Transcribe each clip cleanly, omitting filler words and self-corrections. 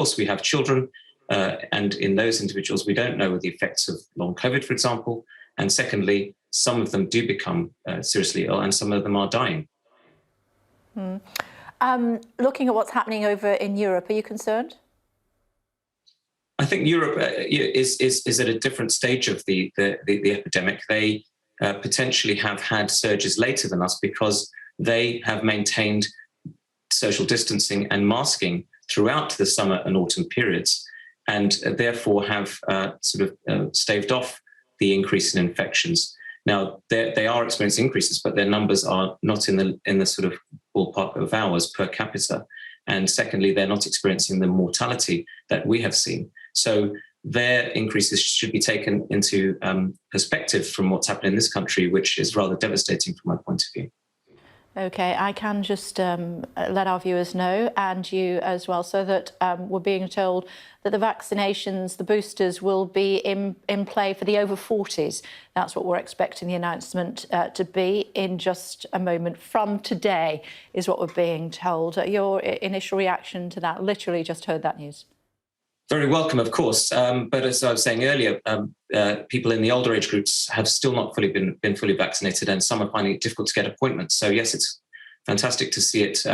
course, we have children, and in those individuals, we don't know the effects of long COVID, for example. And secondly, some of them do become seriously ill, and some of them are dying. Looking at what's happening over in Europe, are you concerned? I think Europe is at a different stage of the epidemic. They potentially have had surges later than us because they have maintained social distancing and masking throughout the summer and autumn periods, and therefore have staved off the increase in infections. Now, they are experiencing increases, but their numbers are not in the sort of ballpark of ours per capita. And secondly, they're not experiencing the mortality that we have seen. So their increases should be taken into perspective from what's happened in this country, which is rather devastating from my point of view. Okay, I can just let our viewers know, and you as well, so that we're being told that the vaccinations, the boosters, will be in play for the over 40s. That's what we're expecting the announcement to be in just a moment from today, is what we're being told. Your initial reaction to that? Literally just heard that news. Very welcome, of course. But as I was saying earlier, people in the older age groups have still not been fully vaccinated, and some are finding it difficult to get appointments. So yes, it's fantastic to see it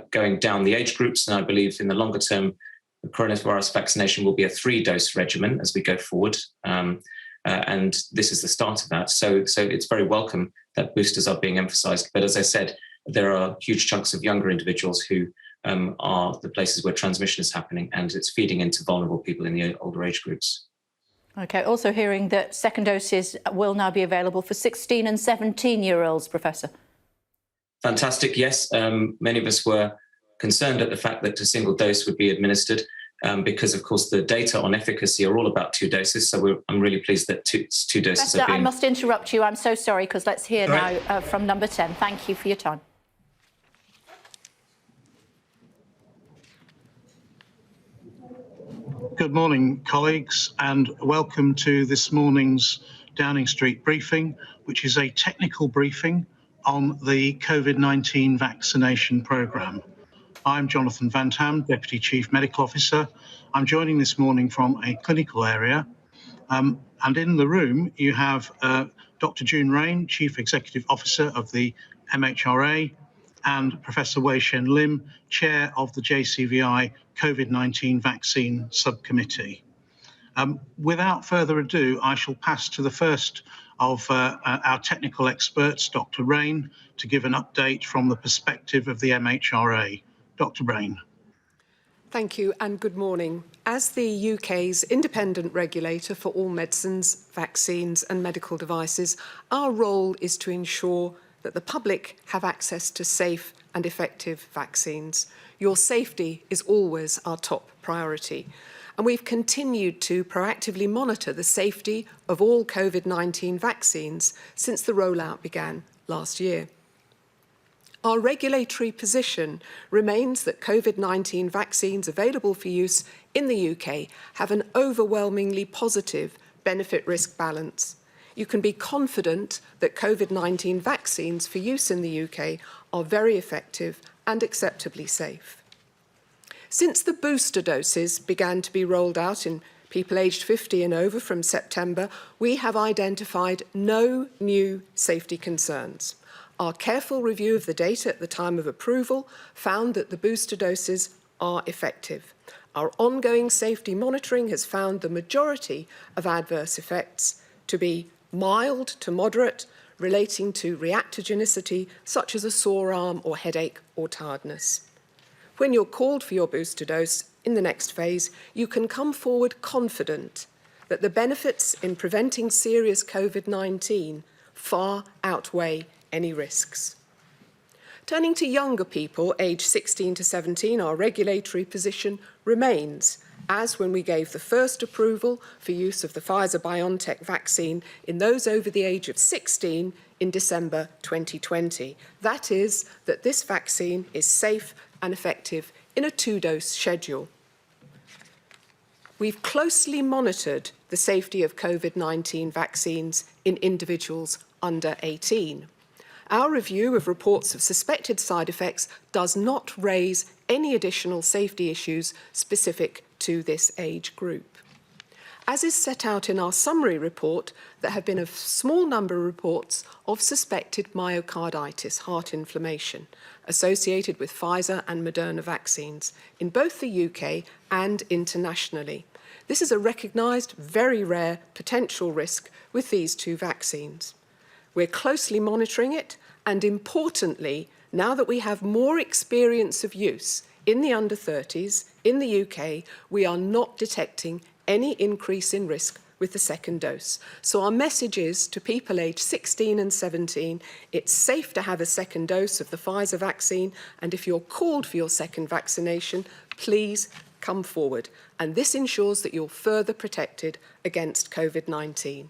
going down the age groups. And I believe in the longer term, the coronavirus vaccination will be a 3-dose regimen as we go forward. And this is the start of that. So it's very welcome that boosters are being emphasized. But as I said, there are huge chunks of younger individuals who are the places where transmission is happening, and it's feeding into vulnerable people in the older age groups. Okay, also hearing that second doses will now be available for 16 and 17-year-olds, Professor. Fantastic, yes. Many of us were concerned at the fact that a single dose would be administered because, of course, the data on efficacy are all about 2 doses. So I'm really pleased that two doses Professor, are being... I must interrupt you. I'm so sorry, because let's hear now from number 10. Thank you for your time. Good morning, colleagues, and welcome to this morning's Downing Street briefing, which is a technical briefing on the COVID-19 vaccination programme. I'm Jonathan Van-Tam, Deputy Chief Medical Officer. I'm joining this morning from a clinical area, and in the room you have Dr June Raine, Chief Executive Officer of the MHRA, and Professor Shen Lim, Chair of the JCVI COVID-19 Vaccine Subcommittee. Without further ado, I shall pass to the first of our technical experts, Dr Raine, to give an update from the perspective of the MHRA. Dr Raine. Thank you and good morning. As the UK's independent regulator for all medicines, vaccines and medical devices, our role is to ensure that the public have access to safe and effective vaccines. Your safety is always our top priority. And we've continued to proactively monitor the safety of all COVID-19 vaccines since the rollout began last year. Our regulatory position remains that COVID-19 vaccines available for use in the UK have an overwhelmingly positive benefit-risk balance. You can be confident that COVID-19 vaccines for use in the UK are very effective and acceptably safe. Since the booster doses began to be rolled out in people aged 50 and over from September, we have identified no new safety concerns. Our careful review of the data at the time of approval found that the booster doses are effective. Our ongoing safety monitoring has found the majority of adverse effects to be mild to moderate, relating to reactogenicity, such as a sore arm or headache or tiredness. When you're called for your booster dose in the next phase, you can come forward confident that the benefits in preventing serious COVID-19 far outweigh any risks. Turning to younger people, aged 16 to 17, our regulatory position remains as when we gave the first approval for use of the Pfizer-BioNTech vaccine in those over the age of 16 in December 2020. That is, that this vaccine is safe and effective in a 2-dose schedule. We've closely monitored the safety of COVID-19 vaccines in individuals under 18. Our review of reports of suspected side effects does not raise any additional safety issues specific to this age group. As is set out in our summary report, there have been a small number of reports of suspected myocarditis, heart inflammation, associated with Pfizer and Moderna vaccines in both the UK and internationally. This is a recognised, very rare potential risk with these two vaccines. We're closely monitoring it, and importantly, now that we have more experience of use in the under 30s in the UK, we are not detecting any increase in risk with the second dose. So our message is to people aged 16 and 17, it's safe to have a second dose of the Pfizer vaccine, and if you're called for your second vaccination, please come forward. And this ensures that you're further protected against COVID-19.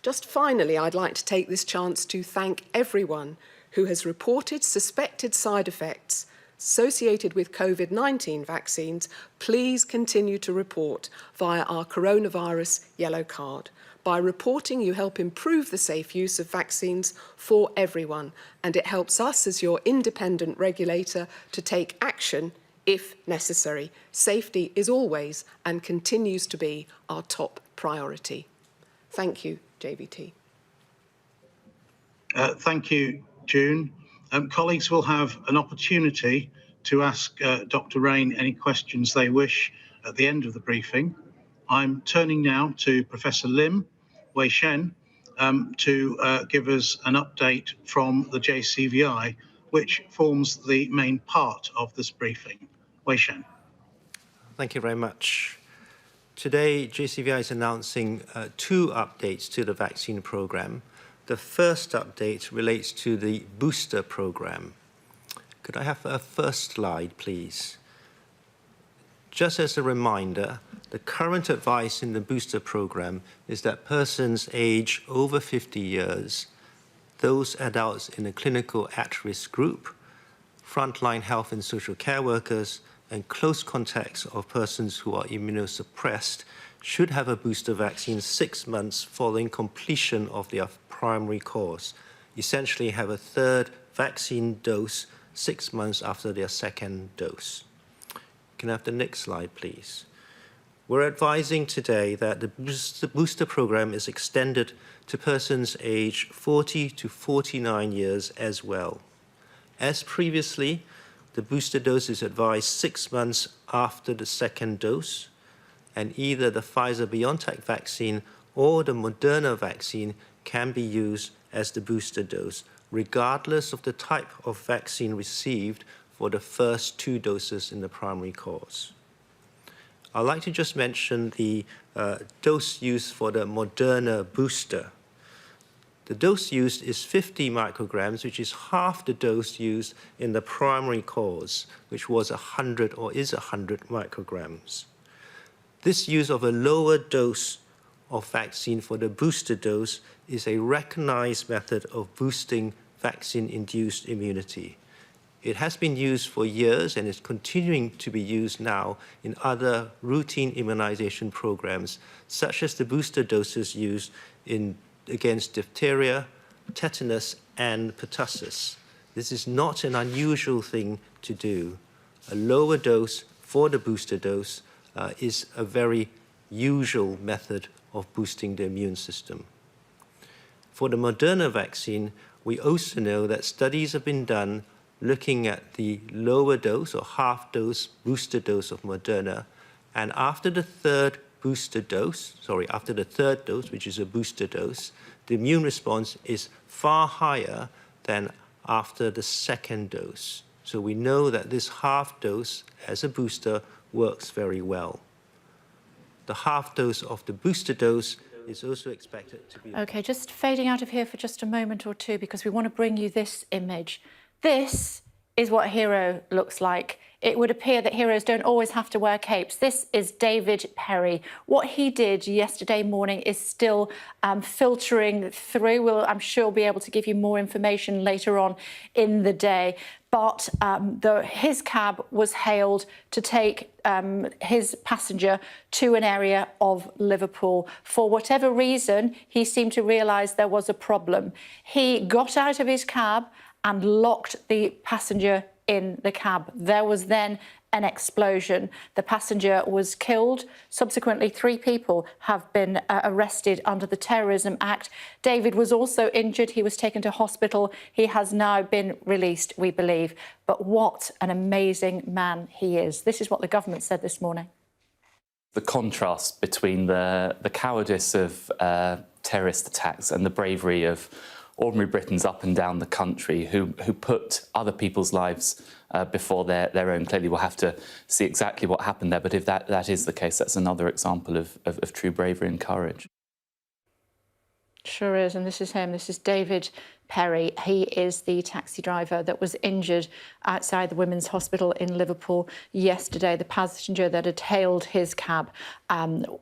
Just finally, I'd like to take this chance to thank everyone who has reported suspected side effects associated with COVID-19 vaccines. Please continue to report via our coronavirus yellow card. By reporting, you help improve the safe use of vaccines for everyone, and it helps us as your independent regulator to take action if necessary. Safety is always and continues to be our top priority. Thank you, JVT. Thank you, June. Colleagues will have an opportunity to ask Dr. Raine any questions they wish at the end of the briefing. I'm turning now to Professor Shen to give us an update from the JCVI, which forms the main part of this briefing. Shen. Thank you very much. Today, JCVI is announcing two updates to the vaccine program. The first update relates to the booster program. Could I have a first slide, please? Just as a reminder, the current advice in the booster program is that persons aged over 50 years, those adults in a clinical at-risk group, frontline health and social care workers, and close contacts of persons who are immunosuppressed should have a booster vaccine 6 months following completion of their primary course, essentially have a third vaccine dose 6 months after their second dose. Can I have the next slide, please? We're advising today that the booster program is extended to persons aged 40 to 49 years as well. As previously, the booster dose is advised 6 months after the second dose, and either the Pfizer-BioNTech vaccine or the Moderna vaccine can be used as the booster dose, regardless of the type of vaccine received for the first 2 doses in the primary course. I'd like to just mention the dose used for the Moderna booster. The dose used is 50 micrograms, which is half the dose used in the primary course, which was 100 or is 100 micrograms. This use of a lower dose of vaccine for the booster dose is a recognized method of boosting vaccine-induced immunity. It has been used for years and is continuing to be used now in other routine immunization programs, such as the booster doses used against diphtheria, tetanus, and pertussis. This is not an unusual thing to do. A lower dose for the booster dose is a very usual method of boosting the immune system. For the Moderna vaccine, we also know that studies have been done looking at the lower dose or half dose booster dose of Moderna, and after the third dose, which is a booster dose, the immune response is far higher than after the second dose. So we know that this half dose as a booster works very well. The half dose of the booster dose is also expected to be... Okay, just fading out of here for just a moment or two, because we want to bring you this image. This is what a hero looks like. It would appear that heroes don't always have to wear capes. This is David Perry. What he did yesterday morning is still filtering through. I'm sure we'll be able to give you more information later on in the day. but his cab was hailed to take his passenger to an area of Liverpool. For whatever reason, he seemed to realise there was a problem. He got out of his cab and locked the passenger in the cab. There was then an explosion. The passenger was killed. Subsequently, 3 people have been arrested under the Terrorism Act. David was also injured. He was taken to hospital. He has now been released, we believe. But what an amazing man he is. This is what the government said this morning. The contrast between the cowardice of terrorist attacks and the bravery of ordinary Britons up and down the country who put other people's lives before their own. Clearly, we'll have to see exactly what happened there, but if that is the case, that's another example of true bravery and courage. Sure is, and this is him. This is David Perry. He is the taxi driver that was injured outside the Women's Hospital in Liverpool yesterday. The passenger that had hailed his cab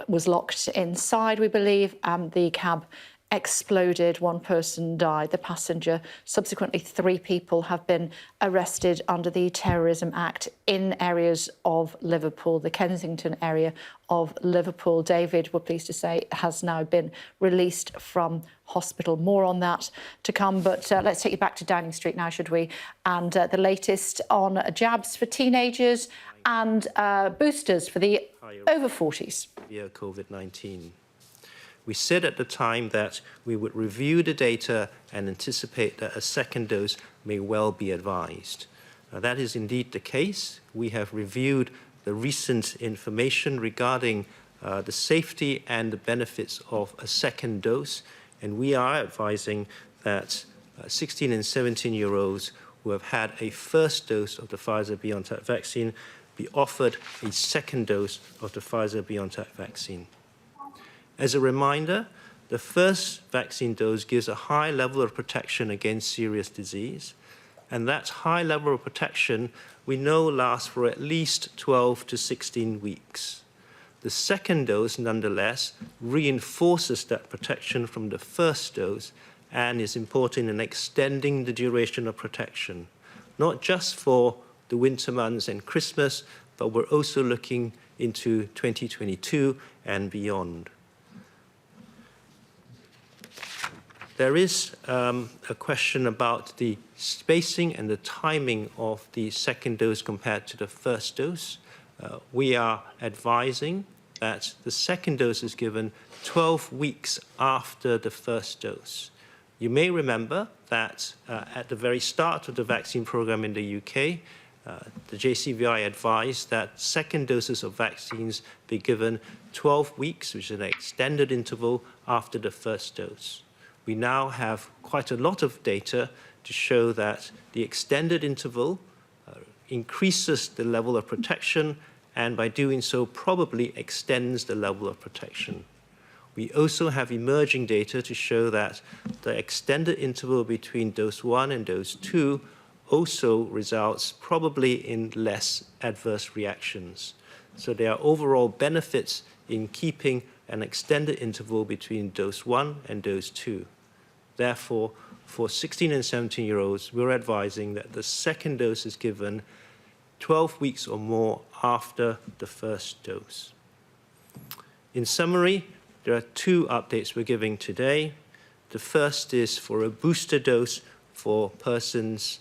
was locked inside, we believe. The cab exploded. 1 person died, the passenger. Subsequently, 3 people have been arrested under the Terrorism Act in areas of Liverpool, the Kensington area of Liverpool. David, we're pleased to say, has now been released from hospital. More on that to come, but let's take you back to Downing Street now, should we? And the latest on jabs for teenagers and boosters for the over 40s. Via COVID-19. We said at the time that we would review the data and anticipate that a second dose may well be advised. Now, that is indeed the case. We have reviewed the recent information regarding the safety and the benefits of a second dose, and we are advising that 16 and 17-year-olds who have had a first dose of the Pfizer-BioNTech vaccine be offered a second dose of the Pfizer-BioNTech vaccine. As a reminder, the first vaccine dose gives a high level of protection against serious disease, and that high level of protection we know lasts for at least 12 to 16 weeks. The second dose, nonetheless, reinforces that protection from the first dose and is important in extending the duration of protection, not just for the winter months and Christmas, but we're also looking into 2022 and beyond. There is a question about the spacing and the timing of the second dose compared to the first dose. We are advising that the second dose is given 12 weeks after the first dose. You may remember that at the very start of the vaccine program in the UK, the JCVI advised that second doses of vaccines be given 12 weeks, which is an extended interval after the first dose. We now have quite a lot of data to show that the extended interval increases the level of protection, and by doing so probably extends the level of protection. We also have emerging data to show that the extended interval between dose 1 and dose 2 also results probably in less adverse reactions. So there are overall benefits in keeping an extended interval between dose 1 and dose 2. Therefore, for 16 and 17-year-olds, we're advising that the second dose is given 12 weeks or more after the first dose. In summary, there are 2 updates we're giving today. The first is for a booster dose for persons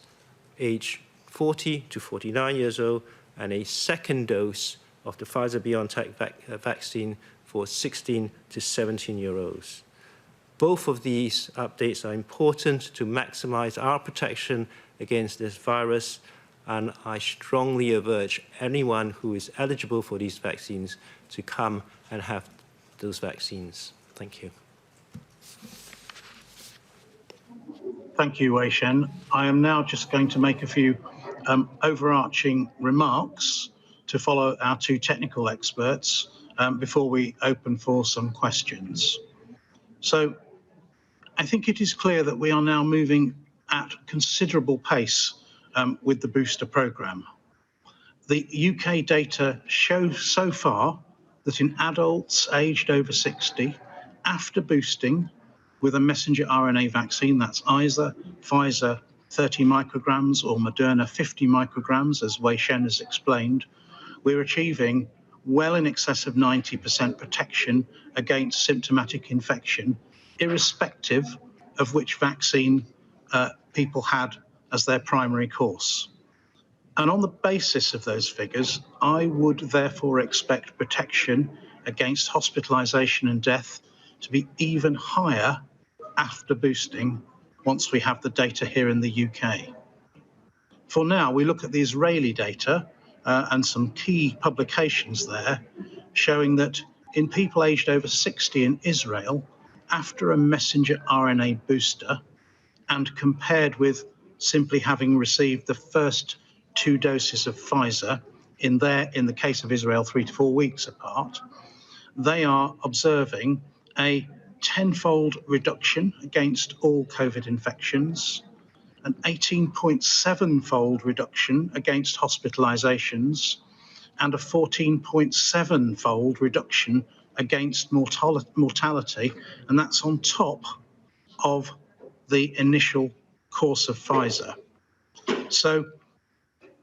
aged 40 to 49 years old, and a second dose of the Pfizer-BioNTech vaccine for 16 to 17-year-olds. Both of these updates are important to maximize our protection against this virus, and I strongly urge anyone who is eligible for these vaccines to come and have those vaccines. Thank you. Thank you, Shen. I am now just going to make a few overarching remarks to follow our 2 technical experts before we open for some questions. So I think it is clear that we are now moving at considerable pace with the booster programme. The UK data show so far that in adults aged over 60, after boosting with a messenger RNA vaccine, that's either Pfizer 30 micrograms or Moderna 50 micrograms, as Shen has explained, we're achieving well in excess of 90% protection against symptomatic infection, irrespective of which vaccine people had as their primary course. And on the basis of those figures, I would therefore expect protection against hospitalisation and death to be even higher after boosting once we have the data here in the UK. For now, we look at the Israeli data and some key publications there showing that in people aged over 60 in Israel, after a messenger RNA booster and compared with simply having received the first 2 doses of Pfizer, in the case of Israel, 3 to 4 weeks apart, they are observing a 10-fold reduction against all COVID infections, an 18.7-fold reduction against hospitalizations, and a 14.7-fold reduction against mortality, and that's on top of the initial course of Pfizer. So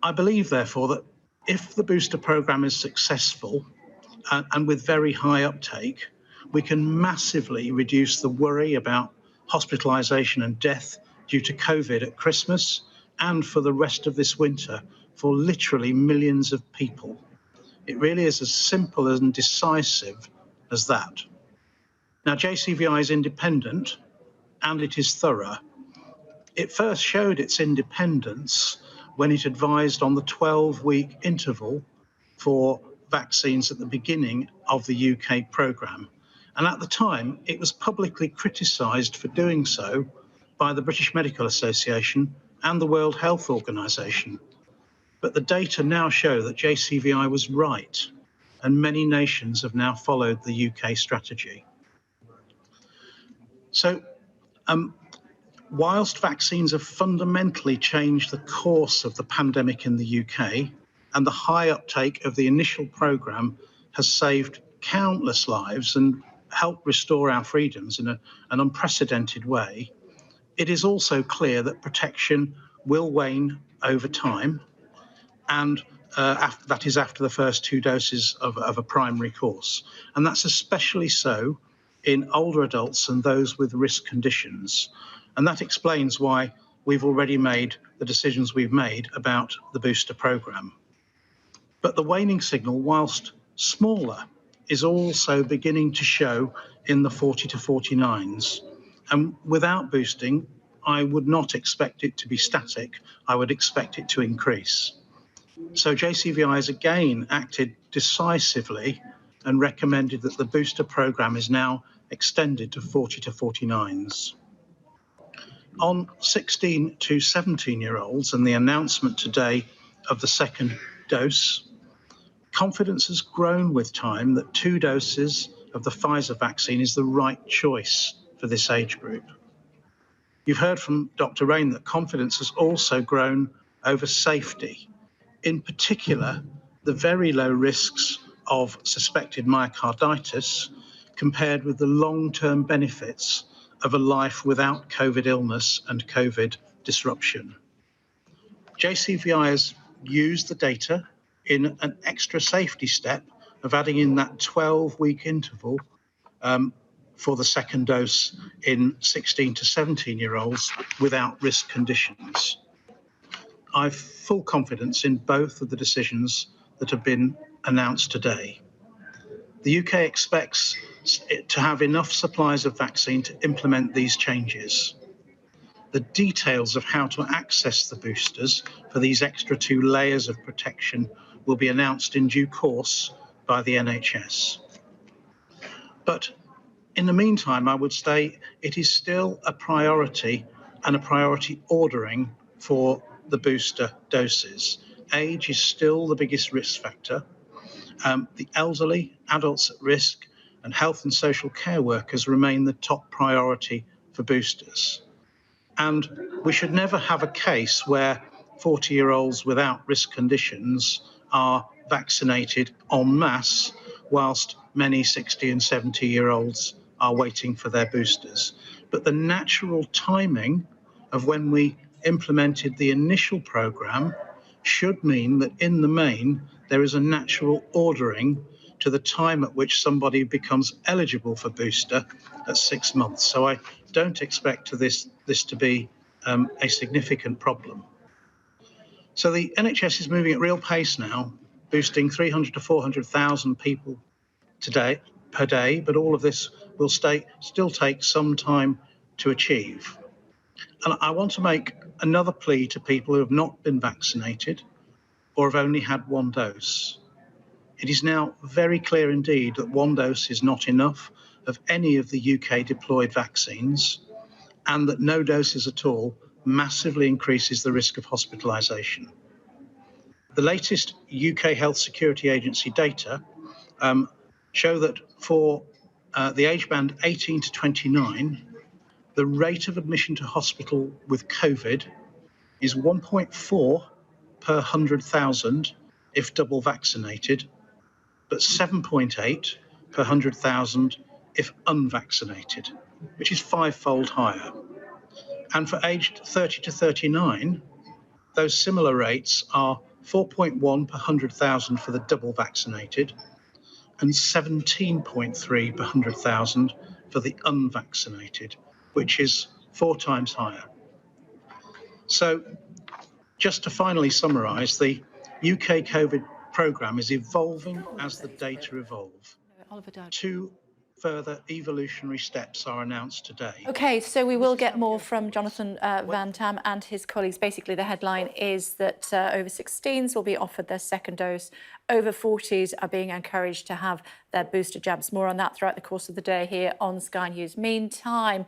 I believe, therefore, that if the booster program is successful and with very high uptake, we can massively reduce the worry about hospitalization and death due to COVID at Christmas and for the rest of this winter for literally millions of people. It really is as simple and decisive as that. Now, JCVI is independent and it is thorough. It first showed its independence when it advised on the 12-week interval for vaccines at the beginning of the UK programme. And at the time, it was publicly criticised for doing so by the British Medical Association and the World Health Organization. But the data now show that JCVI was right, and many nations have now followed the UK strategy. So, whilst vaccines have fundamentally changed the course of the pandemic in the UK, and the high uptake of the initial programme has saved countless lives and helped restore our freedoms in an unprecedented way, it is also clear that protection will wane over time, and that is after the first 2 doses of a primary course. And that's especially so in older adults and those with risk conditions. And that explains why we've already made the decisions we've made about the booster programme. But the waning signal, whilst smaller, is also beginning to show in the 40 to 49s. And without boosting, I would not expect it to be static. I would expect it to increase. So JCVI has again acted decisively and recommended that the booster programme is now extended to 40 to 49s. On 16 to 17-year-olds and the announcement today of the second dose, confidence has grown with time that 2 doses of the Pfizer vaccine is the right choice for this age group. You've heard from Dr. Raine that confidence has also grown over safety, in particular the very low risks of suspected myocarditis compared with the long-term benefits of a life without COVID illness and COVID disruption. JCVI has used the data in an extra safety step of adding in that 12-week interval for the second dose in 16 to 17-year-olds without risk conditions. I've full confidence in both of the decisions that have been announced today. The UK expects it to have enough supplies of vaccine to implement these changes. The details of how to access the boosters for these extra 2 layers of protection will be announced in due course by the NHS. But in the meantime, I would say it is still a priority and a priority ordering for the booster doses. Age is still the biggest risk factor. The elderly, adults at risk, and health and social care workers remain the top priority for boosters. And we should never have a case where 40-year-olds without risk conditions are vaccinated en masse, whilst many 60 and 70-year-olds are waiting for their boosters. But the natural timing of when we implemented the initial programme should mean that in the main there is a natural ordering to the time at which somebody becomes eligible for booster at 6 months. So I don't expect this to be a significant problem. So the NHS is moving at real pace now, boosting 300 to 400,000 people per day, but all of this will still take some time to achieve. And I want to make another plea to people who have not been vaccinated or have only had one dose. It is now very clear indeed that one dose is not enough of any of the UK deployed vaccines, and that no doses at all massively increases the risk of hospitalisation. The latest UK Health Security Agency data show that for the age band 18 to 29, the rate of admission to hospital with COVID is 1.4 per 100,000 if double vaccinated, but 7.8 per 100,000 if unvaccinated, which is 5-fold higher. And for aged 30 to 39, those similar rates are 4.1 per 100,000 for the double vaccinated and 17.3 per 100,000 for the unvaccinated, which is 4 times higher. So just to finally summarise, the UK COVID programme is evolving as the data evolve. Two further evolutionary steps are announced today. OK, so we will get more from Jonathan Van-Tam and his colleagues. Basically, the headline is that over 16s will be offered their second dose. Over 40s are being encouraged to have their booster jabs. More on that throughout the course of the day here on Sky News. Meantime,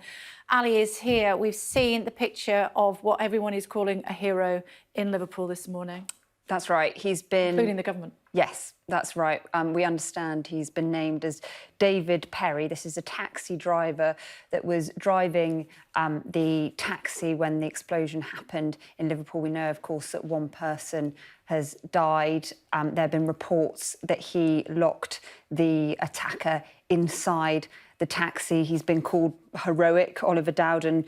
Ali is here. We've seen the picture of what everyone is calling a hero in Liverpool this morning. That's right. He's been... Including the government. Yes, that's right. We understand he's been named as David Perry. This is a taxi driver that was driving the taxi when the explosion happened in Liverpool. We know, of course, that one person has died. There have been reports that he locked the attacker inside the taxi. He's been called heroic. Oliver Dowden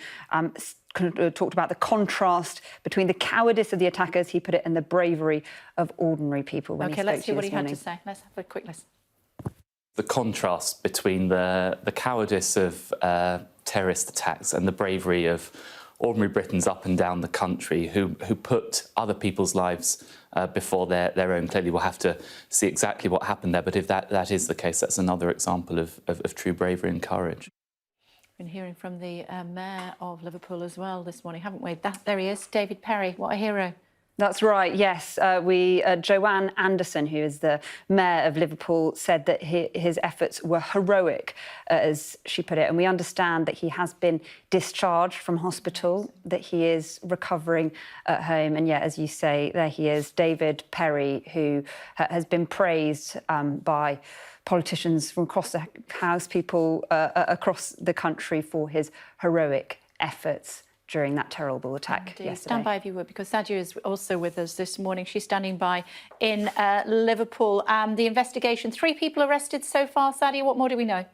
talked about the contrast between the cowardice of the attackers, he put it, and the bravery of ordinary people. OK, let's hear what he had to say. Let's have a quick listen. The contrast between the cowardice of terrorist attacks and the bravery of ordinary Britons up and down the country who put other people's lives before their own. Clearly, we'll have to see exactly what happened there, but if that is the case, that's another example of true bravery and courage. Been hearing from the Mayor of Liverpool as well this morning, haven't we? There he is, David Perry. What a hero. That's right, yes. Joanne Anderson, who is the Mayor of Liverpool, said that his efforts were heroic, as she put it. And we understand that he has been discharged from hospital, that he is recovering at home. And, yeah, as you say, there he is, David Perry, who has been praised by politicians from across the House, people across the country for his heroic efforts during that terrible attack yesterday. Stand by if you would, because Sadia is also with us this morning. She's standing by in Liverpool. The investigation, 3 people arrested so far. Sadia, what more do we know?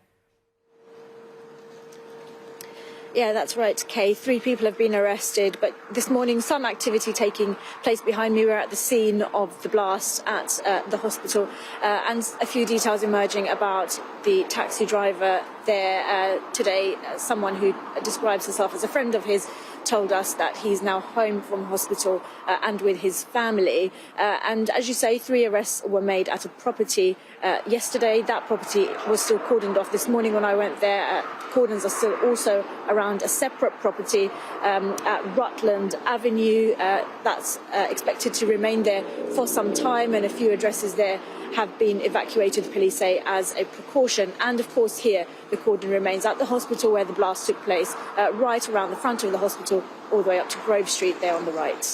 Yeah, that's right, Kay. 3 people have been arrested, but this morning some activity taking place behind me. We're at the scene of the blast at the hospital, and a few details emerging about the taxi driver there today. Someone who describes himself as a friend of his told us that he's now home from hospital and with his family. And as you say, 3 arrests were made at a property yesterday. That property was still cordoned off. This morning when I went there, cordons are still also around a separate property at Rutland Avenue. That's expected to remain there for some time, and a few addresses there have been evacuated, police say, as a precaution. And of course here the cordon remains at the hospital where the blast took place, right around the front of the hospital, all the way up to Grove Street there on the right.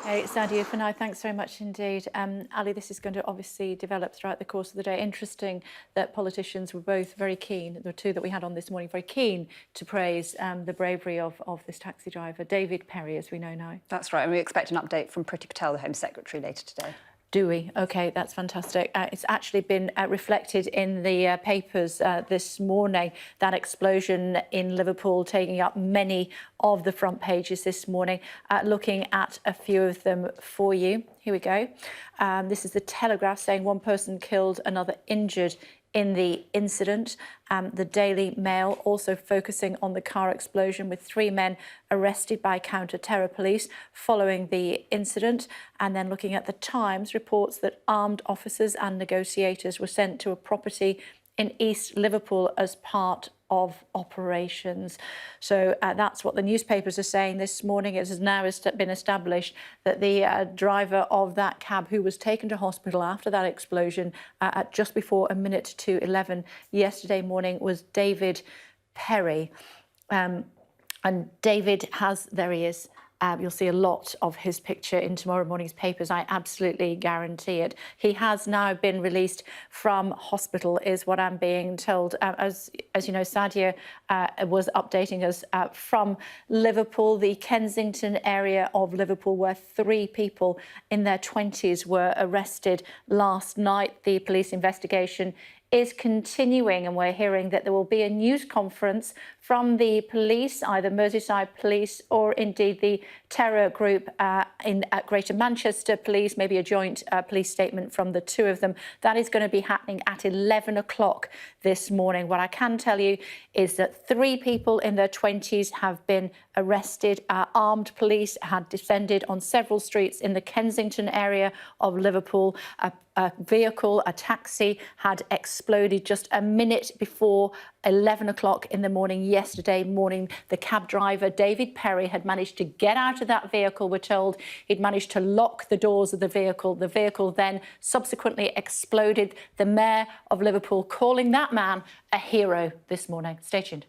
Hey, Sadia, for now, thanks very much indeed. Ali, this is going to obviously develop throughout the course of the day. Interesting that politicians were both very keen, the 2 that we had on this morning, very keen to praise the bravery of this taxi driver, David Perry, as we know now. That's right, and we expect an update from Priti Patel, the Home Secretary, later today. Do we? OK, that's fantastic. It's actually been reflected in the papers this morning, that explosion in Liverpool taking up many of the front pages this morning. Looking at a few of them for you. Here we go. This is the Telegraph saying one person killed, another injured in the incident. The Daily Mail also focusing on the car explosion with 3 men arrested by counter-terror police following the incident. And then looking at the Times, reports that armed officers and negotiators were sent to a property in East Liverpool as part of operations. So that's what the newspapers are saying this morning. It has now been established that the driver of that cab, who was taken to hospital after that explosion at just before 11:55 yesterday morning, was David Perry. And David has, there he is. You'll see a lot of his picture in tomorrow morning's papers. I absolutely guarantee it. He has now been released from hospital, is what I'm being told. As you know, Sadia was updating us from Liverpool, the Kensington area of Liverpool, where 3 people in their 20s were arrested last night. The police investigation is continuing, and we're hearing that there will be a news conference from the police, either Merseyside Police or indeed the terror group at Greater Manchester Police, maybe a joint police statement from the 2 of them. That is going to be happening at 11 o'clock this morning. What I can tell you is that 3 people in their 20s have been arrested. Armed police had descended on several streets in the Kensington area of Liverpool. A vehicle, a taxi, had exploded just a minute before 11 o'clock in the morning yesterday morning. The cab driver, David Perry, had managed to get out of that vehicle, we're told. He'd managed to lock the doors of the vehicle. The vehicle then subsequently exploded. The Mayor of Liverpool calling that man a hero this morning. Stay tuned.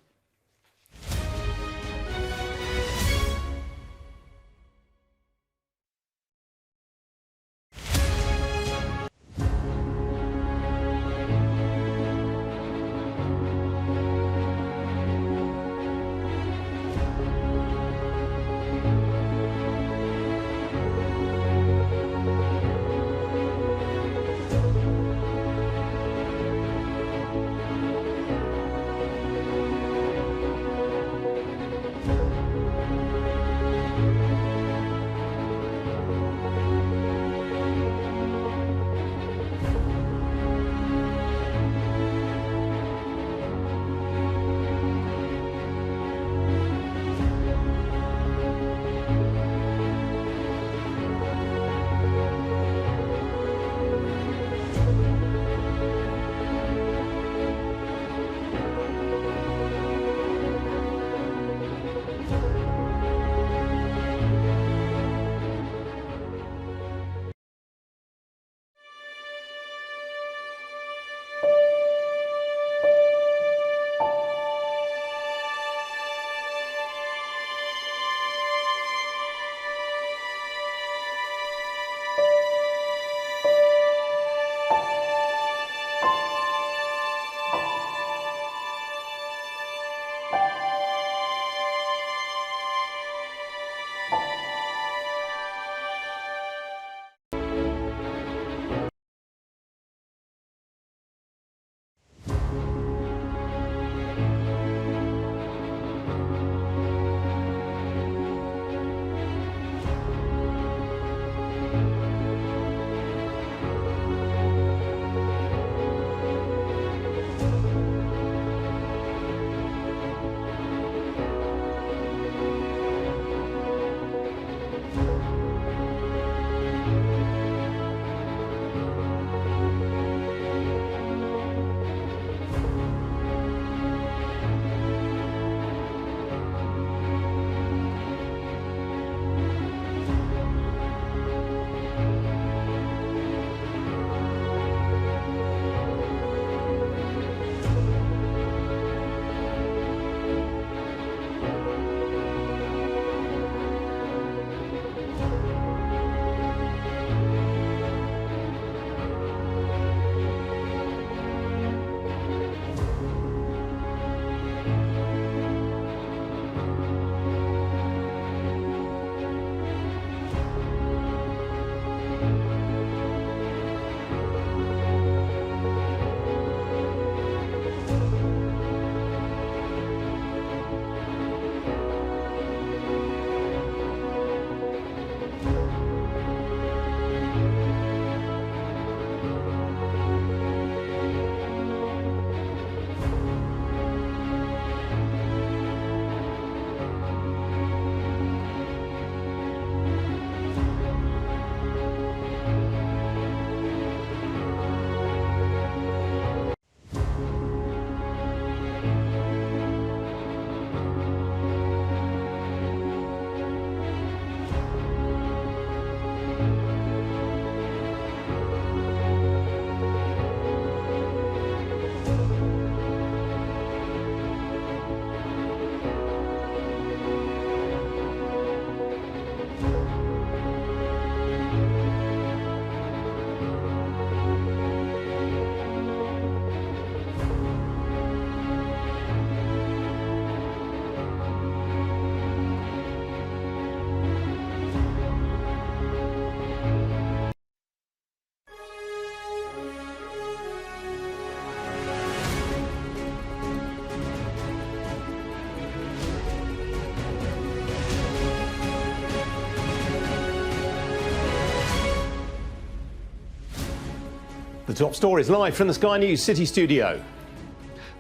top stories live from the Sky News City studio.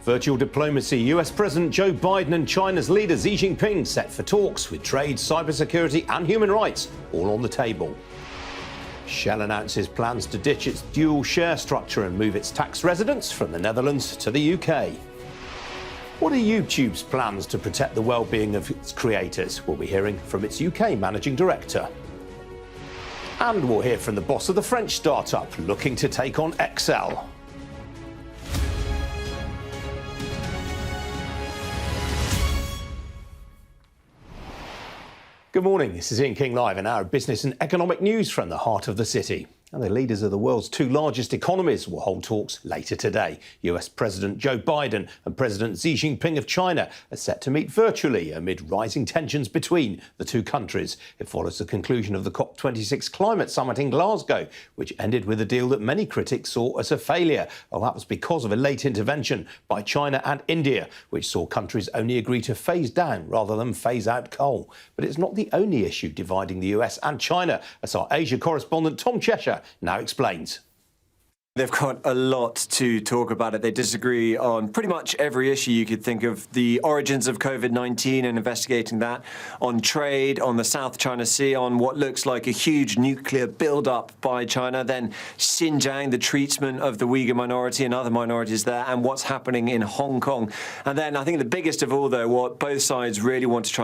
Virtual diplomacy. US President Joe Biden and China's leader Xi Jinping set for talks with trade, cybersecurity and human rights all on the table. Shell announces plans to ditch its dual share structure and move its tax residents from the Netherlands to the UK. What are YouTube's plans to protect the well-being of its creators? We'll be hearing from its UK managing director. And we'll hear from the boss of the French startup looking to take on Excel. Good morning, this is Ian King Live and our business and economic news from the heart of the city. And the leaders of the world's two largest economies will hold talks later today. US President Joe Biden and President Xi Jinping of China are set to meet virtually amid rising tensions between the two countries. It follows the conclusion of the COP26 climate summit in Glasgow, which ended with a deal that many critics saw as a failure. Well, that was because of a late intervention by China and India, which saw countries only agree to phase down rather than phase out coal. But it's not the only issue dividing the US and China, as our Asia correspondent Tom Cheshire now explains. They've got a lot to talk about. They disagree on pretty much every issue you could think of. The origins of COVID-19 and investigating that, on trade, on the South China Sea, on what looks like a huge nuclear build-up by China, then Xinjiang, the treatment of the Uyghur minority and other minorities there, and what's happening in Hong Kong. And then I think the biggest of all, though, what both sides really want to try and